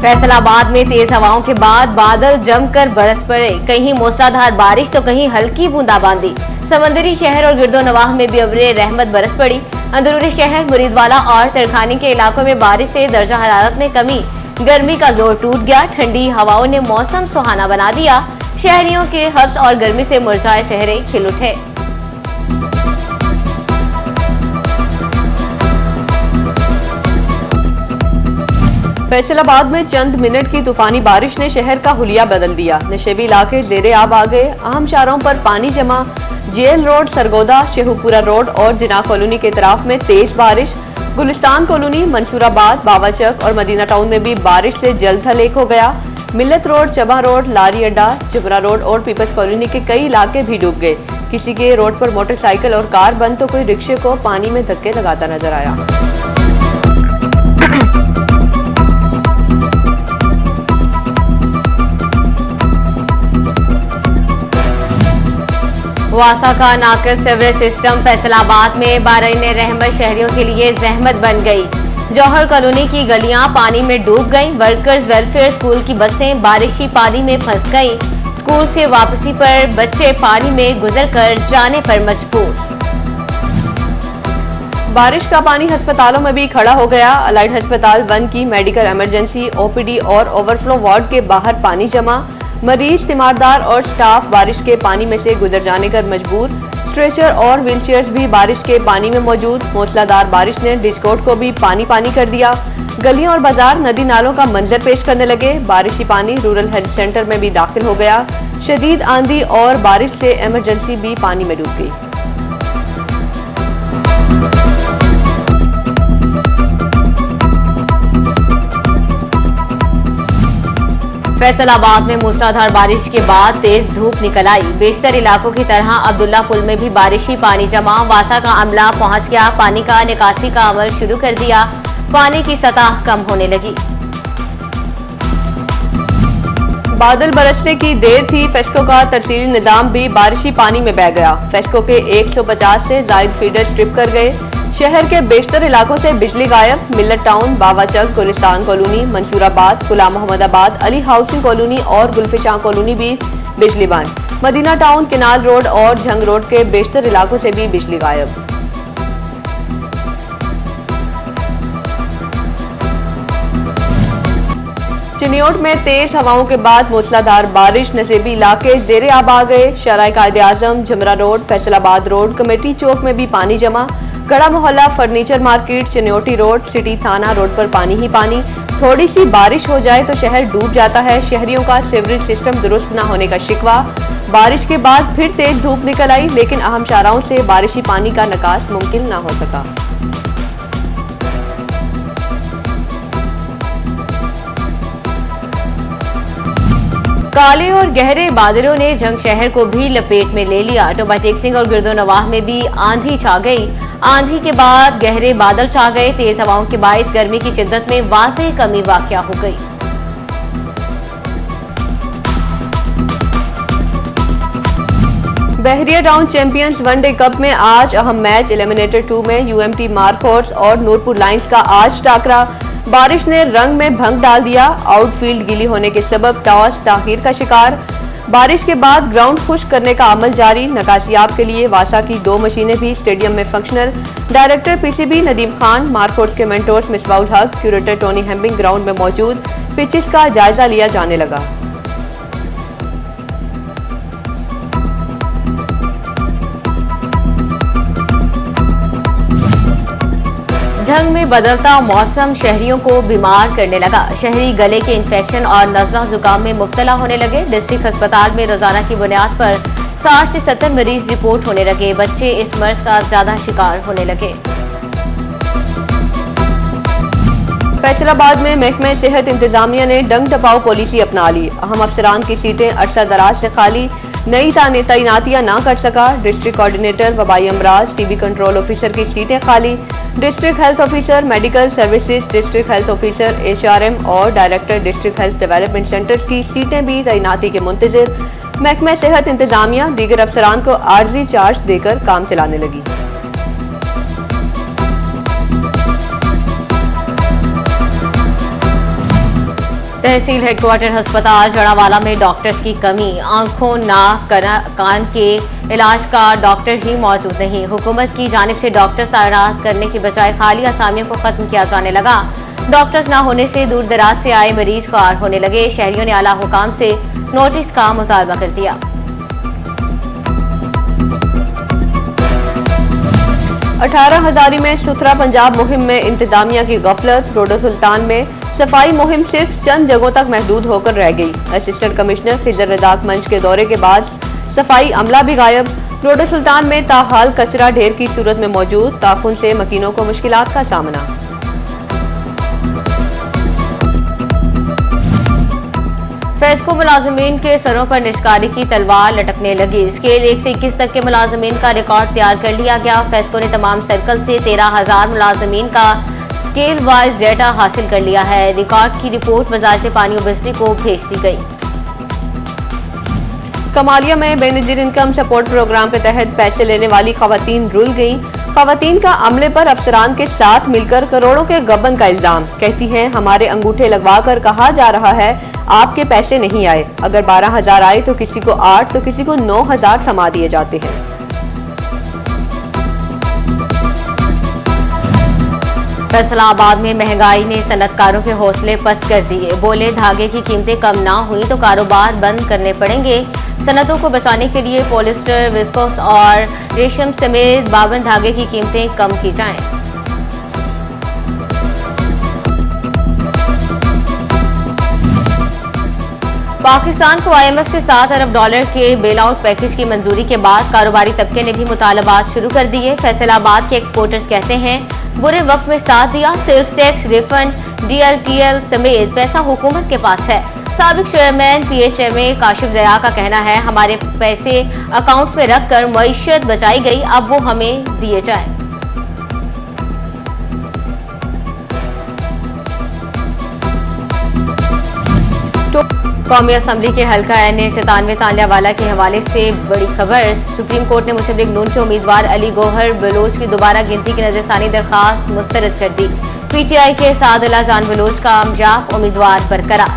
फैसलाबाद में तेज हवाओं के बाद बादल जमकर बरस पड़े। कहीं मूसलाधार बारिश तो कहीं हल्की बूंदाबांदी। समंदरी शहर और गिरदोनवाह में भी अबरे रहमत बरस पड़ी। अंदरूनी शहर मुरीदवाला और तरखानी के इलाकों में बारिश से दर्जा हरारत में कमी। गर्मी का जोर टूट गया। ठंडी हवाओं ने मौसम सुहाना बना दिया। शहरियों के हब्स और गर्मी से मुरझाए चेहरे खिल उठे। फैसलाबाद में चंद मिनट की तूफानी बारिश ने शहर का हुलिया बदल दिया। नशेबी इलाके जेरे आब आ गए। अहम शाहरों पर पानी जमा। Jail road, Sargodha, Sheikhupura road और जिना कॉलोनी के तरफ में तेज बारिश। गुलिस्तान कॉलोनी, मंसूराबाद, बावाचक और मदीना टाउन में भी बारिश से जल थल एक हो गया। मिल्लत रोड, चबा रोड, लारी अड्डा, जुबरा रोड और पीपल्स कॉलोनी के कई इलाके भी डूब गए। किसी के रोड पर मोटरसाइकिल और कार बंद तो कोई रिक्शे को पानी में धक्के लगाता नजर आया। वासा का नाकिस सीवरेज सिस्टम फैसलाबाद में बारईन रहमत शहरियों के लिए जहमत बन गई। जौहर कॉलोनी की गलियां पानी में डूब गईं। वर्कर्स वेलफेयर स्कूल की बसें बारिशी पानी में फंस गईं। स्कूल से वापसी पर बच्चे पानी में गुजरकर जाने पर मजबूर। बारिश का पानी अस्पतालों में भी खड़ा हो गया। अलाइड अस्पताल 1 की मेडिकल इमरजेंसी, ओपीडी और ओवरफ्लो वार्ड के बाहर पानी जमा। मरीज, तीमारदार और स्टाफ बारिश के पानी में से गुजर जाने कर मजबूर। स्ट्रेचर और व्हीलचेयर्स भी बारिश के पानी में मौजूद। मूसलाधार बारिश ने डिस्कोट को भी पानी पानी कर दिया। गलियां और बाजार नदी नालों का मंजर पेश करने लगे। बारिशी पानी रूरल हेल्थ सेंटर में भी दाखिल हो गया। शदीद आंधी और बारिश से इमरजेंसी भी पानी में डूब गई। फैसलाबाद में मूसलाधार बारिश के बाद तेज धूप निकल आई। बेशतर इलाकों की तरह अब्दुल्ला पुल में भी बारिशी पानी जमा। वासा का अमला पहुंच गया। पानी का निकासी का अमल शुरू कर दिया। पानी की सतह कम होने लगी। बादल बरसने की देर थी। फेस्को का तरसीली निजाम भी बारिशी पानी में बह गया। फेस्को के 150 से जायद फीडर ट्रिप कर गए। शहर के बेशतर इलाकों से बिजली गायब। मिल्लत टाउन, बावाचक, गुलिस्तान कॉलोनी, मंसूराबाद, गुलाम मोहम्मदाबाद, अली हाउसिंग कॉलोनी और गुलफिशां कॉलोनी भी बिजली बंद। मदीना टाउन, किनाल रोड और झंग रोड के बेशतर इलाकों से भी बिजली गायब। चिन्योट में तेज हवाओं के बाद मूसलाधार बारिश। नसेबी इलाके जेरे आब आ गए। शराय कायदे आजम, जमरा रोड, फैसलाबाद रोड, कमेटी चौक में भी पानी जमा। गड़ा मोहल्ला, furniture market, Chinyoti road, city थाना रोड पर पानी ही पानी। थोड़ी सी बारिश हो जाए तो शहर डूब जाता है। शहरियों का सीवरेज सिस्टम दुरुस्त न होने का शिकवा। बारिश के बाद फिर तेज धूप निकल आई, लेकिन अहम शाहराओं से बारिशी पानी का निकास मुमकिन न हो सका। काले और गहरे बादलों ने झंग शहर को भी लपेट में ले लिया। टोबा टेक्सिंग और गिरदोनवाह में भी आंधी छा गई। आंधी के बाद गहरे बादल छा गए। तेज हवाओं के बायस गर्मी की शिद्दत में वाज़ेह कमी वाक़या हो गई। बहरिया टाउन चैंपियंस वनडे कप में आज अहम मैच। एलिमिनेटर 2 में यूएमटी मार्कहॉर्स और नूरपुर लाइंस का आज टाकरा। बारिश ने रंग में भंग डाल दिया। आउटफील्ड गीली होने के सबब टॉस ताखीर का शिकार। बारिश के बाद ग्राउंड खुश्क करने का अमल जारी। नकासियाब के लिए वासा की 2 मशीनें भी स्टेडियम में functional. Director PCB Nadeem Khan, Markhors के मेंटोर्स मिसबाउल हक, क्यूरेटर टोनी हेम्बिंग ग्राउंड में मौजूद। पिचेस का जायजा लिया जाने लगा। झंग में बदलता मौसम शहरियों को बीमार करने लगा। शहरी गले के इन्फेक्शन और नज़ला जुकाम में मुब्तला होने लगे। डिस्ट्रिक्ट अस्पताल में रोजाना की बुनियाद पर 60 से 70 मरीज रिपोर्ट होने लगे। बच्चे इस मर्ज का ज्यादा शिकार होने लगे। फैसलाबाद में महकमे सेहत इंतजामिया ने डंग टपाओ पॉलिसी अपना ली। अहम अफसरान की सीटें अरसा दराज से खाली। नई तैनातियां ना कर सका। डिस्ट्रिक्ट कोऑर्डिनेटर, वबाई अमराज, टीबी कंट्रोल ऑफिसर की सीटें खाली। District health officer, medical services, district health officer, HRM और director district health development centres की सीटें भी तैनाती के मुंतजिर। महकमा सेहत इंतजामिया दीगर अफसरान को आर्जी चार्ज देकर काम चलाने लगी। तहसील हेडक्वार्टर अस्पताल जड़ावाला में डॉक्टर्स की कमी, आंखों, नाक, कान के इलाज का डॉक्टर ही मौजूद नहीं। हुकूमत की जानिब से डॉक्टर तैनात करने की बजाय खाली असामियों को खत्म किया जाने लगा। डॉक्टर्स न होने से दूर दराज से आए मरीज ख्वार होने लगे। शहरियों ने आला हुकाम से नोटिस का मुतालबा कर दिया। 18 हजारी में सुथरा पंजाब मुहिम में इंतजामिया की गफलत। रोडो सुल्तान में सफाई मुहिम सिर्फ चंद जगहों तक महदूद होकर रह गई। असिस्टेंट कमिश्नर खिजर रजाक मंच के दौरे के बाद सफाई अमला भी गायब। रोडो सुल्तान में ताहाल कचरा ढेर की सूरत में मौजूद, ताफुन से मकीनों को मुश्किलात का सामना। फेस्को मुलाजमीन के सरों पर निष्कारी की तलवार लटकने लगी। स्केल 1 से 21 तक के मुलाजमीन का रिकॉर्ड तैयार कर लिया गया। फेस्को ने तमाम सर्कल से 13,000 मुलाजमीन का स्केल वाइज डेटा हासिल कर लिया है। रिकॉर्ड की रिपोर्ट वजारत पानी और बिजली को भेज दी गई। कमालिया में बेनजीर इनकम सपोर्ट प्रोग्राम के तहत पैसे लेने वाली खवातीन रुल गईं। खवातीन का अमले पर अफसरान के साथ मिलकर करोड़ों के गबन का इल्जाम। कहती हैं हमारे अंगूठे लगवाकर कहा जा रहा है आपके पैसे नहीं आए। अगर 12,000 आए तो किसी को 8 तो किसी को 9,000 थमा दिए जाते हैं। फैसलाबाद में महंगाई ने सनतकारों के हौसले पस्त कर दिए। बोले धागे की कीमतें कम ना हुई तो कारोबार बंद करने पड़ेंगे। सनतों को बचाने के लिए पॉलिस्टर, विस्कोस और रेशम समेत 52 धागे की कीमतें कम की जाएं। पाकिस्तान को IMF से $7 अरब के बेल आउट पैकेज की मंजूरी के बाद कारोबारी तबके ने भी मुतालबात शुरू कर दिए। फैसलाबाद के एक्सपोर्टर्स कहते हैं बुरे वक्त में साथ दिया। सेल्स टैक्स रिफंड, DLTL समेत पैसा हुकूमत के पास है। साबिक चेयरमैन PHMA काशिफ जया का कहना है हमारे पैसे अकाउंट्स में रखकर मईशत बचाई गई, अब वो हमें दिए जाए। कौमी असम्बली के हल्का NA-97 तालियावाला के हवाले से बड़ी खबर। सुप्रीम कोर्ट ने मुस्लिम लीग नून के उम्मीदवार अली गौहर बलोच की दोबारा गिनती की नजरसानी दरखास्त मुस्तरद कर दी। PTI के सादुल्लाह जान बलोच का कामयाब उम्मीदवार बरकरार।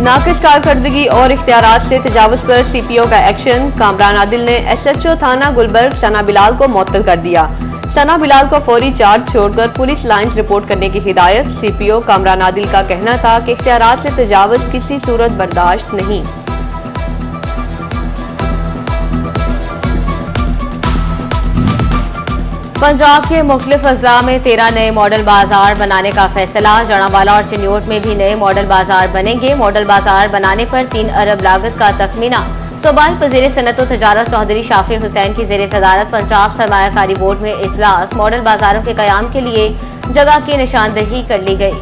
नाकिस कारकर्दगी और इख्तियारात से तजावुज पर CPO का एक्शन। कामरान आदिल ने SHO थाना गुलबर्ग सना बिलाल को मुअत्तल कर दिया। सना बिलाल को फौरी चार्ज छोड़कर पुलिस लाइन्स रिपोर्ट करने की हिदायत। CPO कामरान आदिल का कहना था कि इख्तियारात से तजावुज किसी सूरत बर्दाश्त नहीं। पंजाब के मुख्तलिफ अजला में 13 नए मॉडल बाजार बनाने का फैसला। जड़ावाला और चिन्योट में भी नए मॉडल बाजार बनेंगे। मॉडल बाजार बनाने पर 3 अरब लागत का तखमीना। सूबाई वज़ीर सनअत व तजारत चौधरी शाफी हुसैन की ज़ेर सदारत पंजाब सरमायाकारी बोर्ड में इजलास। मॉडल बाजारों के कयाम के लिए जगह की निशानदही कर ली गई।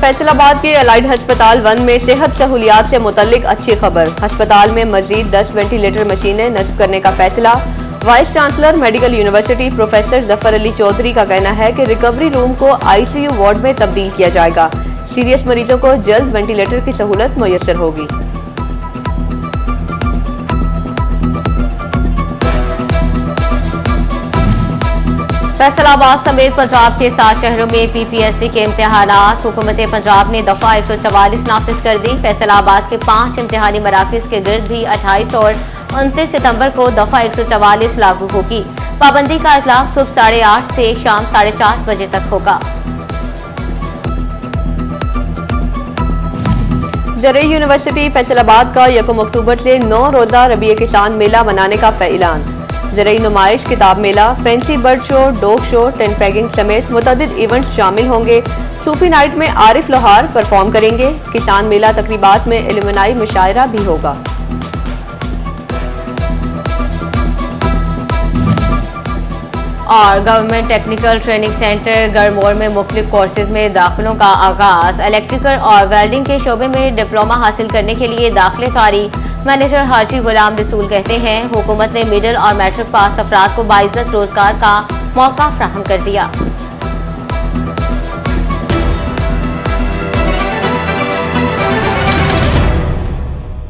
फैसलाबाद के अलाइड अस्पताल 1 में सेहत सहूलियात से मुतल्लिक अच्छी खबर। अस्पताल में मजीद 10 वेंटिलेटर मशीनें नस्ब करने का फैसला। Vice chancellor medical university professor Zafar Ali Chaudhry का कहना है कि रिकवरी रूम को ICU वार्ड में तब्दील किया जाएगा। सीरियस मरीजों को जल्द वेंटिलेटर की सहूलत मुयस्सर होगी। फैसलाबाद समेत पंजाब के 7 शहरों में PPSC के इम्तिहानात। हुकूमत पंजाब ने दफा 144 नाफिज कर दी। फैसलाबाद के 5 इम्तिहानी मराकज के गिर्द भी 28 और 29 सितंबर को दफा 144 लागू होगी। पाबंदी का इतलाक सुबह 8:30 से शाम 4:30 बजे तक होगा। ज़रई यूनिवर्सिटी फैसलाबाद का 1 अक्टूबर से 9 रोजा रबीए किसान मेला मनाने का ऐलान। ज़रई नुमाइश, किताब मेला, fancy bird show, dog show, tent pegging समेत मुतअद्दिद इवेंट्स शामिल होंगे। सूफी नाइट में आरिफ लोहार परफॉर्म करेंगे। किसान मेला तकरीबात में इल्मुनाई मुशायरा भी होगा। और गवर्नमेंट टेक्निकल ट्रेनिंग सेंटर गरमोर में मुख्तलिफ कोर्सेज में दाखिलों का आगाज। इलेक्ट्रिकल और वेल्डिंग के शोबे में डिप्लोमा हासिल करने के लिए दाखिले जारी। मैनेजर हाजी गुलाम रसूल कहते हैं हुकूमत ने मिडिल और मैट्रिक पास अफराद को बाइज्जत रोजगार का मौका फ्राहम कर दिया।